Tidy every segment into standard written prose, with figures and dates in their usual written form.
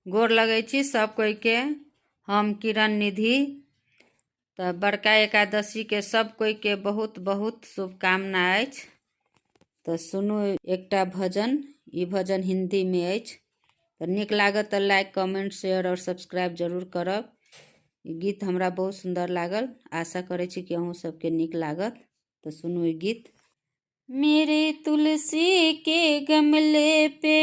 गोर लगै छी सब कोई के। हम किरण निधि। तो बड़का एकादशी के सब कोई के बहुत बहुत शुभकामना अछि। तो सुनू एकटा भजन। ई भजन हिंदी में अछि। तो निक लागत तो लाइक कमेंट शेयर और सब्सक्राइब जरूर करब। ई गीत हमरा बहुत सुंदर लागल। आशा करे छी कि अहूँ सबके निक लागत। तो सुनू ई गीत। मेरे तुलसी के गमले पे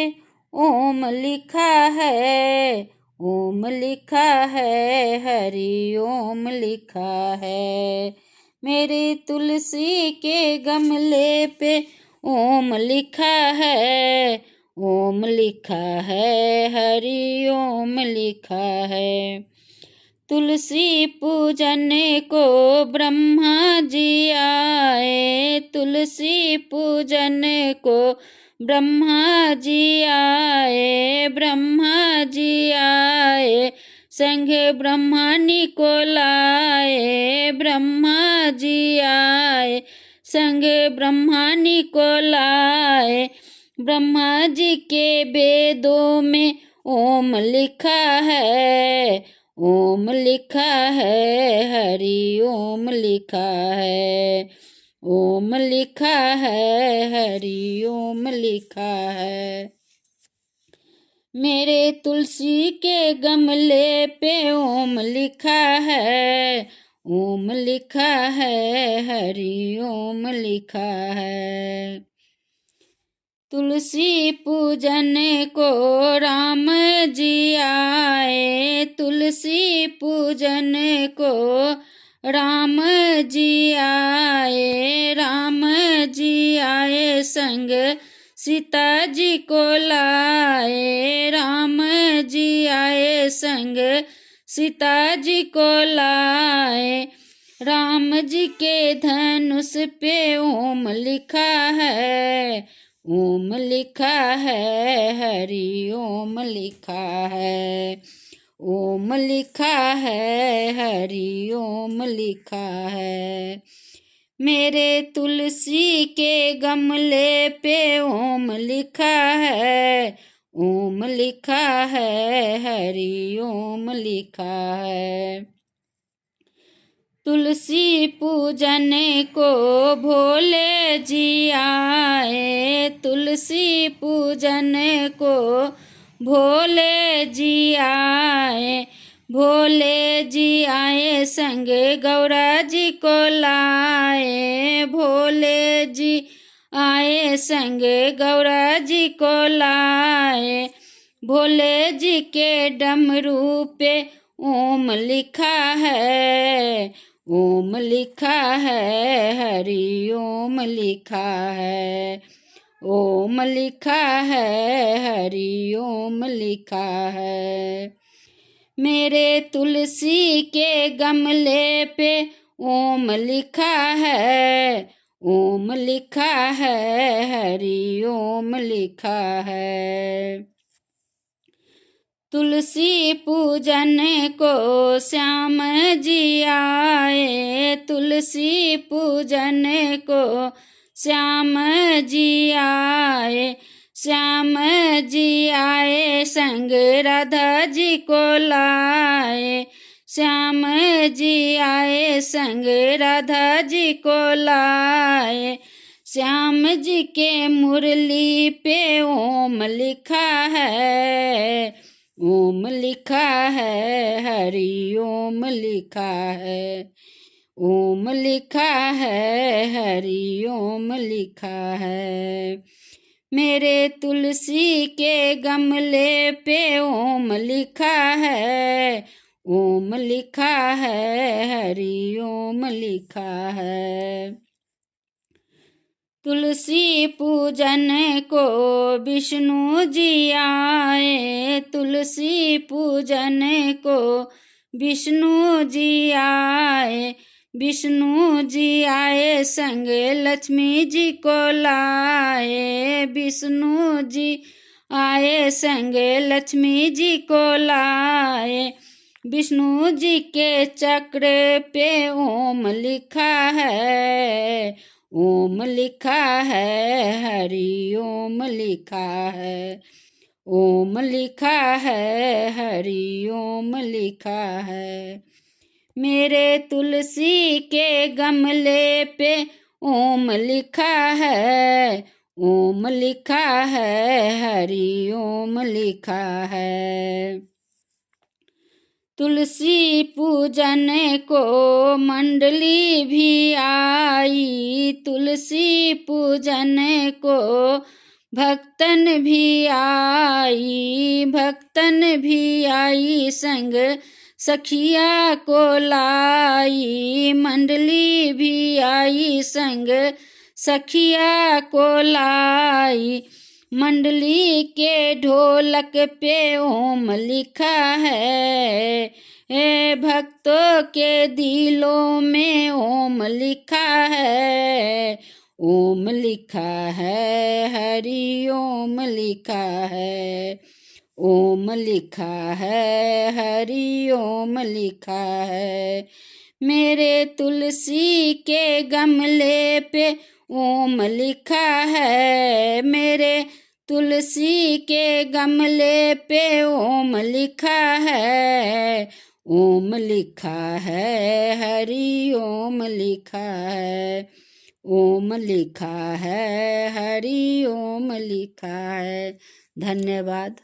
ओम लिखा है, ओम लिखा है, हरि ओम लिखा है। मेरे तुलसी के गमले पे ओम लिखा है, ओम लिखा है, हरि ओम लिखा है। तुलसी पूजन को ब्रह्मा जी आए, तुलसी पूजन को ब्रह्मा जी आए, ब्रह्मा जी आए, संग ब्रह्मणि को लाए, ब्रह्मा जी आए, संग ब्रह्मणि को लाए। ब्रह्मा जी के वेदों में ओम लिखा है, ओम लिखा है, हरि ओम लिखा है, ओम लिखा है, हरि ओम लिखा है। मेरे तुलसी के गमले पे ओम लिखा है, ओम लिखा है, हरि ओम लिखा है। तुलसी पूजन को राम जी आए, तुलसी पूजन को राम जी आए, राम जी आए, संग सीता जी को लाए, राम जी आए, संग सीता जी को लाए। राम जी के धनुष पे ओम लिखा है, ओम लिखा है, हरि ओम लिखा है, ओम लिखा है, हरि ओम लिखा है। मेरे तुलसी के गमले पे ओम लिखा है, ओम लिखा है, हरि ओम लिखा है। तुलसी पूजन को भोले जी आए, तुलसी पूजन को भोले जी आए, भोले जी आए, संग गौरा जी को लाए, भोले जी आए, संग गौरा जी को लाए। भोले जी के डमरू पे ओम लिखा है, ओम लिखा है, हरि ओम लिखा है, ओम लिखा है, हरि ओम लिखा है। मेरे तुलसी के गमले पे ओम लिखा है, ओम लिखा है, हरि ओम लिखा है। तुलसी पूजन को श्याम जी आए, तुलसी पूजन को श्याम जी आए, श्याम जी आए, संग राधा जी को लाए, श्याम जी आए, संग राधा जी को लाए। श्याम जी के मुरली पे ओम लिखा है, ओम लिखा है, हरि ओम लिखा है, ओम लिखा है, हरि ओम लिखा है। मेरे तुलसी के गमले पे ओम लिखा है, ओम लिखा है, हरि ओम लिखा है। तुलसी पूजन को विष्णु जी आए, तुलसी पूजन को विष्णु जी आए, विष्णु जी आए, संग लक्ष्मी जी को लाए, विष्णु जी आए, संग लक्ष्मी जी को लाए। विष्णु जी के चक्र पे ओम लिखा है, ओम लिखा है, हरि ओम लिखा है, ओम लिखा है, हरि ओम लिखा है। मेरे तुलसी के गमले पे ओम लिखा है, ओम लिखा है, हरि ओम लिखा है। तुलसी पूजन को मंडली भी आई, तुलसी पूजन को भक्तन भी आई, भक्तन भी आई, संग सखिया को लाई, मंडली भी आई, संग सखिया को लाई। मंडली के ढोलक पे ओम लिखा है, भक्तों के दिलों में ओम लिखा है, ओम लिखा है, हरि ओम लिखा है, ओम लिखा है, हरि ओम लिखा है। मेरे तुलसी के गमले पे ओम लिखा है, मेरे तुलसी के गमले पे ओम लिखा है, ओम लिखा है, हरि ओम लिखा है, ओम लिखा है, हरि ओम लिखा है। धन्यवाद।